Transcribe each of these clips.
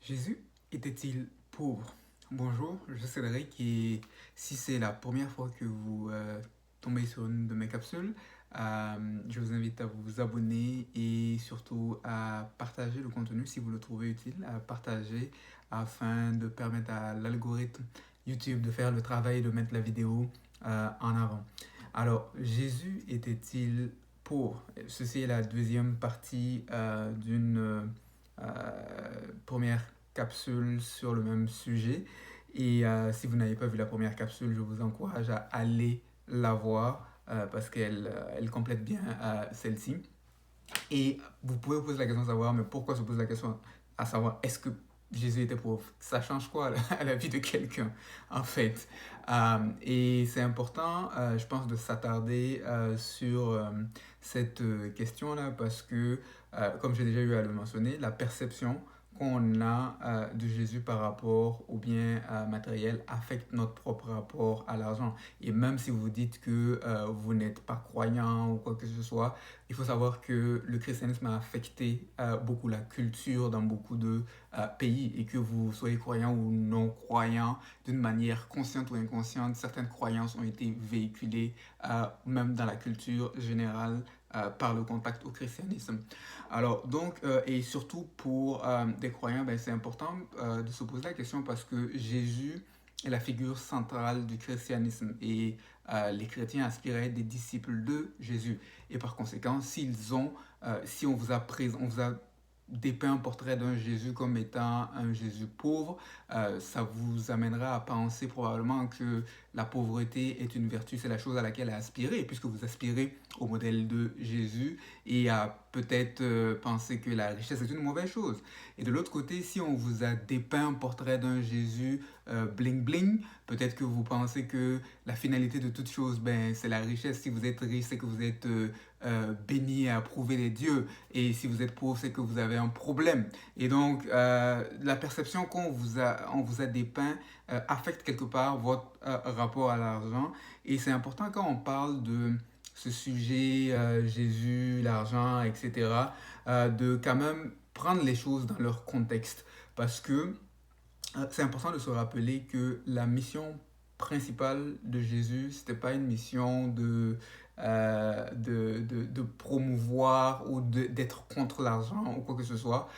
Jésus était-il pauvre? Bonjour, je suis Cédric et si c'est la première fois que vous tombez sur une de mes capsules, je vous invite à vous abonner et surtout à partager le contenu si vous le trouvez utile, à partager afin de permettre à l'algorithme YouTube de faire le travail de mettre la vidéo en avant. Alors, Jésus était-il pauvre? Ceci est la deuxième partie d'une première capsule sur le même sujet. Et si vous n'avez pas vu la première capsule, je vous encourage à aller la voir parce qu'elle complète bien celle-ci. Et vous pouvez vous poser la question de savoir, mais pourquoi se pose la question à savoir, est-ce que Jésus était pauvre? Ça change quoi à la vie de quelqu'un, en fait? Et c'est important, je pense, de s'attarder sur cette question-là parce que, comme j'ai déjà eu à le mentionner, la perception qu'on a de Jésus par rapport au bien matériel affecte notre propre rapport à l'argent. Et même si vous dites que vous n'êtes pas croyant ou quoi que ce soit, il faut savoir que le christianisme a affecté beaucoup la culture dans beaucoup de pays et que vous soyez croyant ou non croyant, d'une manière consciente ou inconsciente, certaines croyances ont été véhiculées même dans la culture générale par le contact au christianisme. Alors, donc, et surtout pour des croyants, ben, c'est important de se poser la question parce que Jésus est la figure centrale du christianisme et les chrétiens aspiraient à être des disciples de Jésus. Et par conséquent, si on vous a dépeint un portrait d'un Jésus comme étant un Jésus pauvre, ça vous amènera à penser probablement que la pauvreté est une vertu, c'est la chose à laquelle aspirer, puisque vous aspirez au modèle de Jésus et à peut-être penser que la richesse est une mauvaise chose. Et de l'autre côté, si on vous a dépeint un portrait d'un Jésus bling bling, peut-être que vous pensez que la finalité de toute chose, ben, c'est la richesse. Si vous êtes riche, c'est que vous êtes béni et approuvé des dieux. Et si vous êtes pauvre, c'est que vous avez un problème. Et donc, la perception on vous a dépeint affecte quelque part votre rapport à l'argent. Et c'est important quand on parle de ce sujet, Jésus, l'argent, etc., de quand même prendre les choses dans leur contexte. Parce que c'est important de se rappeler que la mission principale de Jésus, c'était pas une mission de promouvoir ou d'être contre l'argent ou quoi que ce soit,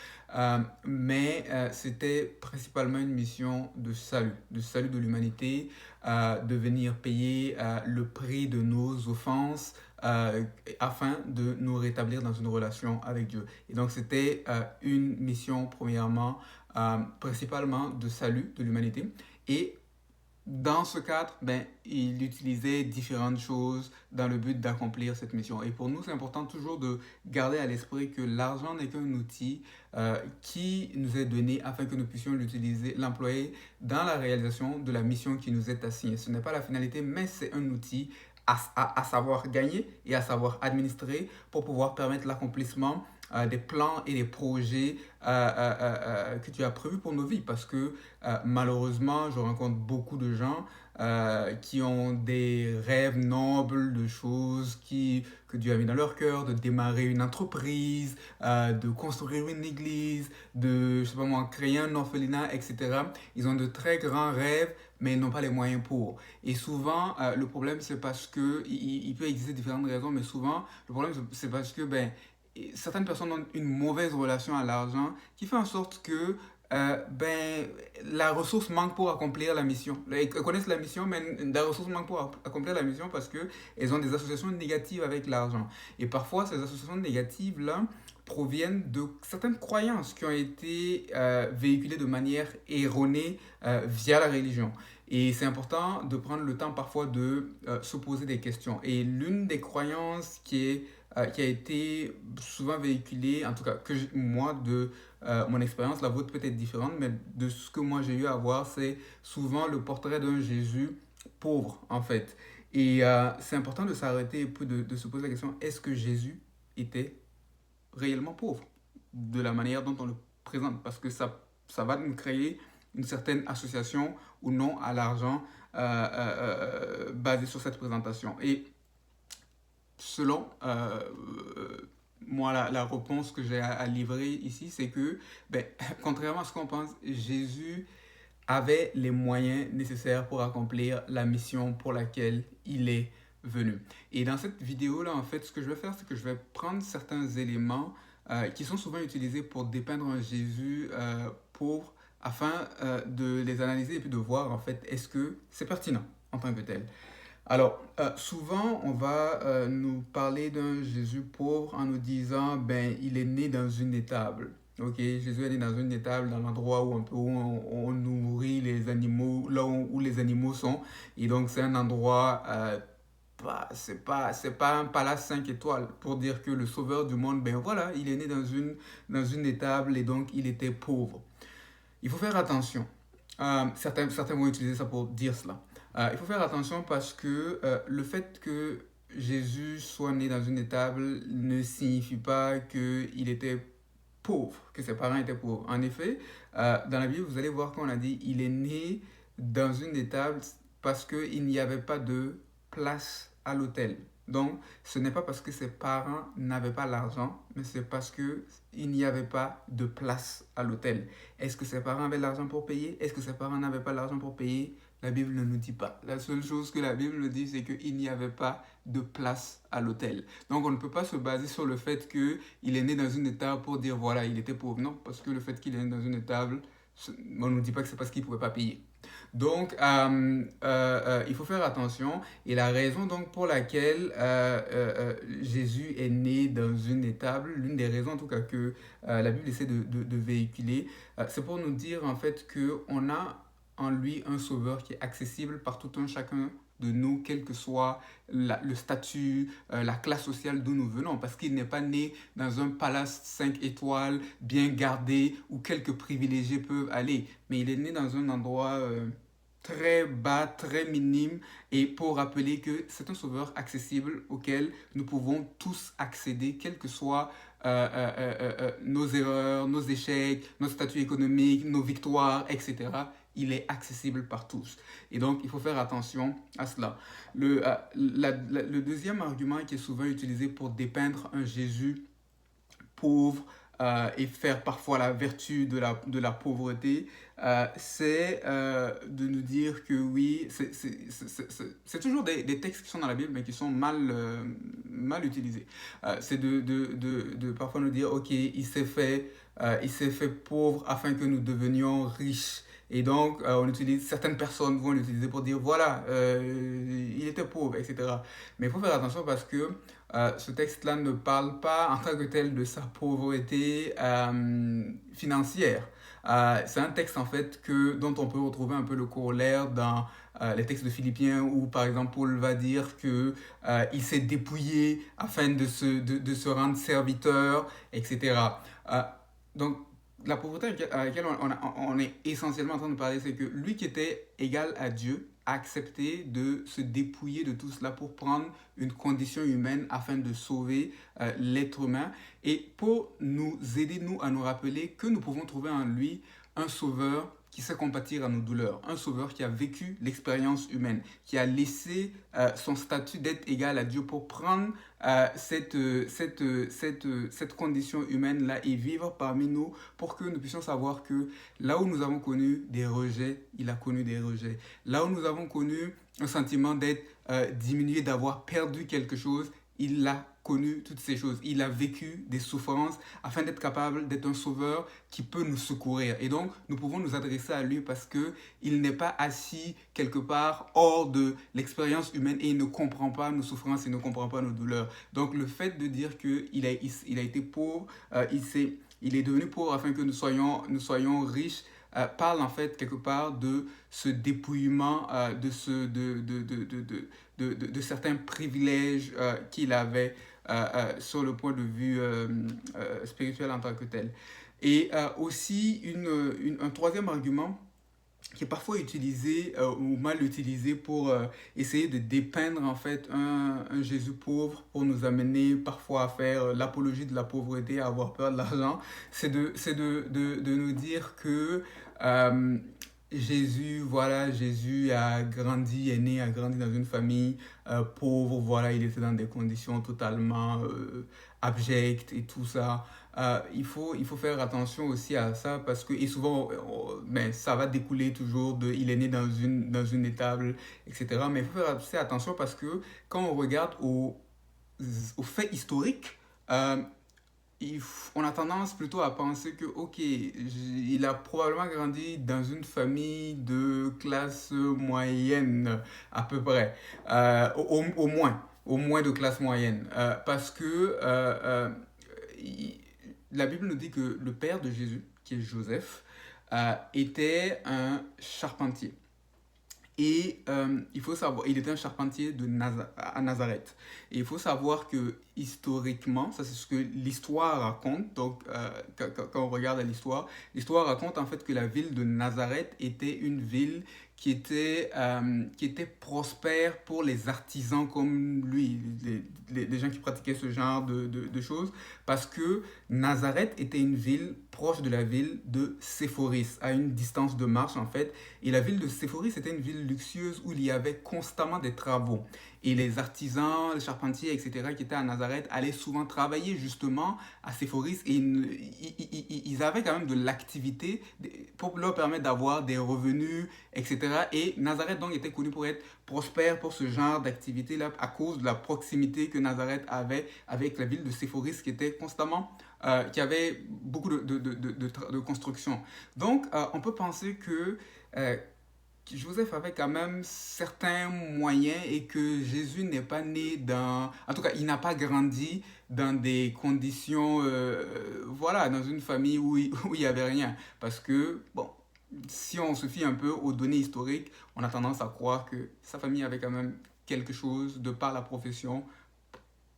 mais c'était principalement une mission de salut de l'humanité, de venir payer le prix de nos offenses afin de nous rétablir dans une relation avec Dieu. Et donc c'était une mission premièrement principalement de salut de l'humanité. Et dans ce cadre, ben, il utilisait différentes choses dans le but d'accomplir cette mission. Et pour nous, c'est important toujours de garder à l'esprit que l'argent n'est qu'un outil qui nous est donné afin que nous puissions l'utiliser, l'employer dans la réalisation de la mission qui nous est assignée. Ce n'est pas la finalité, mais c'est un outil à savoir gagner et à savoir administrer pour pouvoir permettre l'accomplissement des plans et des projets que tu as prévus pour nos vies. Parce que malheureusement, je rencontre beaucoup de gens qui ont des rêves nobles de choses que Dieu a mis dans leur cœur, de démarrer une entreprise, de construire une église, de, je sais pas moi, créer un orphelinat, etc. Ils ont de très grands rêves, mais ils n'ont pas les moyens pour. Et souvent, le problème, c'est parce que, il peut exister différentes raisons, mais souvent, le problème, c'est parce que, ben, certaines personnes ont une mauvaise relation à l'argent qui fait en sorte que ben, la ressource manque pour accomplir la mission. Ils connaissent la mission, mais la ressource manque pour accomplir la mission parce qu'elles ont des associations négatives avec l'argent. Et parfois, ces associations négatives-là proviennent de certaines croyances qui ont été véhiculées de manière erronée via la religion. Et c'est important de prendre le temps parfois de se poser des questions. Et l'une des croyances qui a été souvent véhiculée, en tout cas moi, de mon expérience, la vôtre peut être différente, mais de ce que moi j'ai eu à voir, c'est souvent le portrait d'un Jésus pauvre, en fait. Et c'est important de s'arrêter et puis de se poser la question, est-ce que Jésus était réellement pauvre de la manière dont on le présente? Parce que ça va nous créer une certaine association ou non à l'argent basée sur cette présentation. Et selon moi, la réponse que j'ai à livrer ici, c'est que, ben, contrairement à ce qu'on pense, Jésus avait les moyens nécessaires pour accomplir la mission pour laquelle il est venu. Et dans cette vidéo-là, en fait, ce que je vais faire, c'est que je vais prendre certains éléments qui sont souvent utilisés pour dépeindre un Jésus pauvre, afin de les analyser et puis de voir, en fait, est-ce que c'est pertinent en tant que tel. Alors, souvent, on va nous parler d'un Jésus pauvre en nous disant, ben, il est né dans une étable. Ok, Jésus est né dans une étable, dans l'endroit où on nourrit les animaux, là où les animaux sont. Et donc, c'est un endroit, c'est pas un palace 5 étoiles pour dire que le sauveur du monde, ben voilà, il est né dans une étable et donc il était pauvre. Il faut faire attention. Certains vont utiliser ça pour dire cela. Il faut faire attention parce que le fait que Jésus soit né dans une étable ne signifie pas qu'il était pauvre, que ses parents étaient pauvres. En effet, dans la Bible, vous allez voir qu'on a dit il est né dans une étable parce qu'il n'y avait pas de place à l'hôtel. Donc, ce n'est pas parce que ses parents n'avaient pas l'argent, mais c'est parce qu'il n'y avait pas de place à l'hôtel. Est-ce que ses parents avaient l'argent pour payer? Est-ce que ses parents n'avaient pas l'argent pour payer? La Bible ne nous dit pas. La seule chose que la Bible nous dit, c'est qu'il n'y avait pas de place à l'hôtel. Donc on ne peut pas se baser sur le fait qu'il est né dans une étable pour dire voilà, il était pauvre. Non, parce que le fait qu'il est né dans une étable, on ne nous dit pas que c'est parce qu'il ne pouvait pas payer. Donc, il faut faire attention. Et la raison donc pour laquelle Jésus est né dans une étable, l'une des raisons en tout cas que la Bible essaie de véhiculer, c'est pour nous dire en fait qu'on a en lui un sauveur qui est accessible par tout un chacun de nous, quel que soit le statut, la classe sociale d'où nous venons, parce qu'il n'est pas né dans un palace 5 étoiles bien gardé où quelques privilégiés peuvent aller, mais il est né dans un endroit très bas, très minime, et pour rappeler que c'est un sauveur accessible auquel nous pouvons tous accéder, quelles que soient nos erreurs, nos échecs, notre statut économique, nos victoires, etc. Il est accessible par tous. Et donc, il faut faire attention à cela. Le deuxième argument qui est souvent utilisé pour dépeindre un Jésus pauvre et faire parfois la vertu de la pauvreté, c'est de nous dire que oui, c'est toujours des textes qui sont dans la Bible, mais qui sont mal utilisés. C'est de parfois nous dire, ok, il s'est fait pauvre afin que nous devenions riches. Et donc, certaines personnes vont l'utiliser pour dire, voilà, il était pauvre, etc. Mais il faut faire attention parce que ce texte-là ne parle pas en tant que tel de sa pauvreté financière. C'est un texte en fait dont on peut retrouver un peu le corollaire dans les textes de Philippiens où par exemple Paul va dire que il s'est dépouillé afin de se rendre serviteur, etc. Donc la pauvreté à laquelle on est essentiellement en train de parler, c'est que lui qui était égal à Dieu a accepté de se dépouiller de tout cela pour prendre une condition humaine afin de sauver l'être humain et pour nous aider, nous, à nous rappeler que nous pouvons trouver en lui un sauveur qui sait compatir à nos douleurs, un sauveur qui a vécu l'expérience humaine, qui a laissé son statut d'être égal à Dieu pour prendre cette condition humaine-là et vivre parmi nous pour que nous puissions savoir que là où nous avons connu des rejets, il a connu des rejets. Là où nous avons connu un sentiment d'être diminué, d'avoir perdu quelque chose, il a connu toutes ces choses. Il a vécu des souffrances afin d'être capable d'être un sauveur qui peut nous secourir. Et donc, nous pouvons nous adresser à lui parce qu'il n'est pas assis quelque part hors de l'expérience humaine et il ne comprend pas nos souffrances, il ne comprend pas nos douleurs. Donc, le fait de dire qu'il a été pauvre, il est devenu pauvre afin que nous soyons riches, parle en fait quelque part de ce dépouillement de certains privilèges qu'il avait sur le point de vue spirituel en tant que tel. Et aussi un troisième argument qui est parfois utilisé ou mal utilisé pour essayer de dépeindre en fait un Jésus pauvre pour nous amener parfois à faire l'apologie de la pauvreté, à avoir peur de l'argent, c'est de nous dire que Jésus, voilà, Jésus a grandi, est né, a grandi dans une famille pauvre, voilà, il était dans des conditions totalement abjectes et tout ça. Il faut faire attention aussi à ça parce que, et souvent, ben, ça va découler toujours de, il est né dans une étable, etc. Mais il faut faire assez attention parce que quand on regarde aux faits historiques, euh, on a tendance plutôt à penser que, ok, il a probablement grandi dans une famille de classe moyenne, à peu près, au moins de classe moyenne. Parce que il- la Bible nous dit que le père de Jésus, qui est Joseph, était un charpentier. Et il faut savoir, il était un charpentier à Nazareth. Et il faut savoir que historiquement, ça c'est ce que l'histoire raconte. Donc quand on regarde l'histoire raconte en fait que la ville de Nazareth était une ville qui était prospère pour les artisans comme lui, les gens qui pratiquaient ce genre de choses, parce que Nazareth était une ville proche de la ville de Séphoris, à une distance de marche en fait. Et la ville de Séphoris était une ville luxueuse où il y avait constamment des travaux. Et les artisans, les charpentiers, etc., qui étaient à Nazareth allaient souvent travailler justement à Séphoris et ils avaient quand même de l'activité pour leur permettre d'avoir des revenus, etc. Et Nazareth donc était connu pour être prospère pour ce genre d'activité-là à cause de la proximité que Nazareth avait avec la ville de Séphoris qui était constamment qui avait beaucoup de construction. Donc, on peut penser que euh, Joseph avait quand même certains moyens et que Jésus n'est pas né dans... En tout cas, il n'a pas grandi dans des conditions... voilà, dans une famille où il n'y avait rien. Parce que, bon, si on se fie un peu aux données historiques, on a tendance à croire que sa famille avait quand même quelque chose de par la profession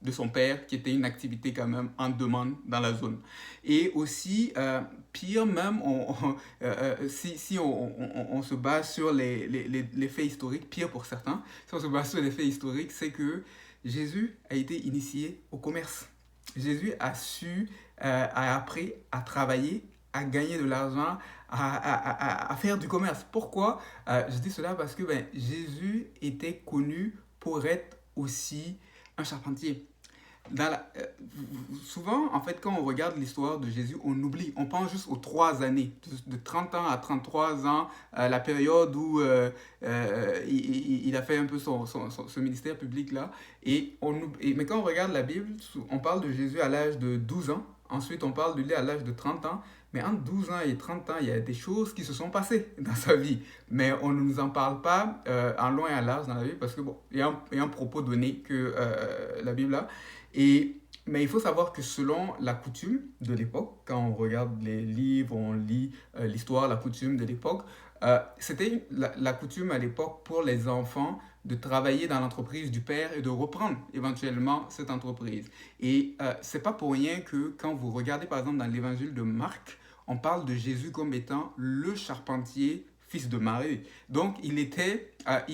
de son père, qui était une activité quand même en demande dans la zone. Et aussi, pire même, si on se base sur les faits historiques, pire pour certains, si on se base sur les faits historiques, c'est que Jésus a été initié au commerce. Jésus a appris à travailler, à gagner de l'argent, à faire du commerce. Pourquoi je dis cela? Parce que ben, Jésus était connu pour être aussi un charpentier dans souvent, en fait, quand on regarde l'histoire de Jésus, on oublie. On pense juste aux 3 années, de 30 ans à 33 ans, la période où il a fait un peu ce ministère public-là. Mais quand on regarde la Bible, on parle de Jésus à l'âge de 12 ans. Ensuite, on parle de lui à l'âge de 30 ans. Mais entre 12 ans et 30 ans, il y a des choses qui se sont passées dans sa vie. Mais on ne nous en parle pas en long et en large dans la Bible parce que, bon, il y a un propos donné que la Bible a. Mais il faut savoir que selon la coutume de l'époque, quand on regarde les livres, on lit l'histoire, la coutume de l'époque, c'était la coutume à l'époque pour les enfants de travailler dans l'entreprise du père et de reprendre éventuellement cette entreprise. Et c'est pas pour rien que quand vous regardez par exemple dans l'évangile de Marc, on parle de Jésus comme étant le charpentier, fils de Marie. Donc il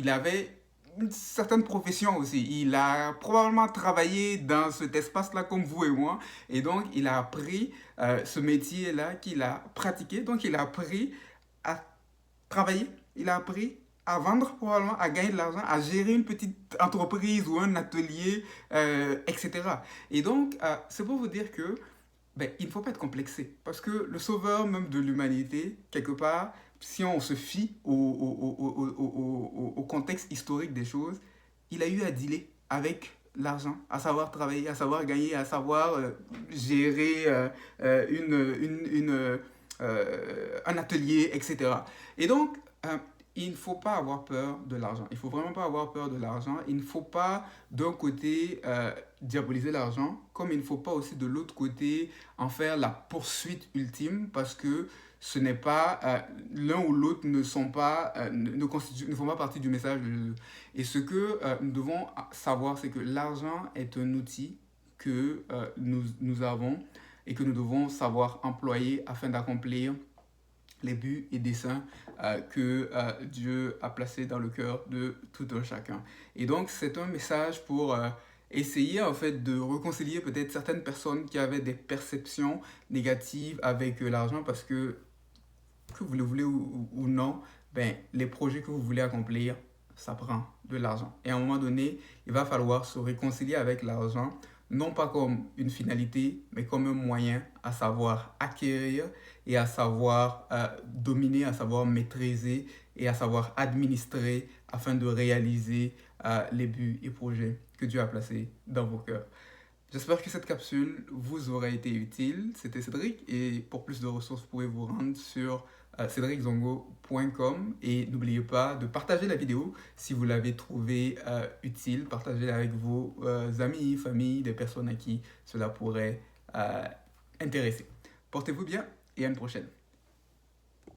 avait une certaine profession aussi. Il a probablement travaillé dans cet espace-là comme vous et moi. Et donc, il a appris ce métier-là qu'il a pratiqué. Donc, il a appris à travailler. Il a appris à vendre probablement, à gagner de l'argent, à gérer une petite entreprise ou un atelier, etc. Et donc, c'est pour vous dire que ben, il ne faut pas être complexé. Parce que le sauveur même de l'humanité, quelque part, si on se fie au contexte historique des choses, il a eu à dealer avec l'argent, à savoir travailler, à savoir gagner, à savoir gérer un atelier, etc. Et donc, il ne faut pas avoir peur de l'argent. Il ne faut vraiment pas avoir peur de l'argent. Il ne faut pas, d'un côté, diaboliser l'argent, comme il ne faut pas aussi, de l'autre côté, en faire la poursuite ultime, parce que ce n'est pas l'un ou l'autre ne sont pas ne font pas partie du message de Jésus. Et ce que nous devons savoir, c'est que l'argent est un outil que nous avons et que nous devons savoir employer afin d'accomplir les buts et desseins que Dieu a placés dans le cœur de tout un chacun. Et donc, c'est un message pour essayer en fait de réconcilier peut-être certaines personnes qui avaient des perceptions négatives avec l'argent parce que vous le voulez ou non, ben, les projets que vous voulez accomplir, ça prend de l'argent. Et à un moment donné, il va falloir se réconcilier avec l'argent, non pas comme une finalité, mais comme un moyen à savoir acquérir et à savoir dominer, à savoir maîtriser et à savoir administrer afin de réaliser les buts et projets que Dieu a placés dans vos cœurs. J'espère que cette capsule vous aura été utile. C'était Cédric et pour plus de ressources, vous pouvez vous rendre sur cédriczongo.com et n'oubliez pas de partager la vidéo si vous l'avez trouvée utile. Partagez-la avec vos amis, familles, des personnes à qui cela pourrait intéresser. Portez-vous bien et à une prochaine.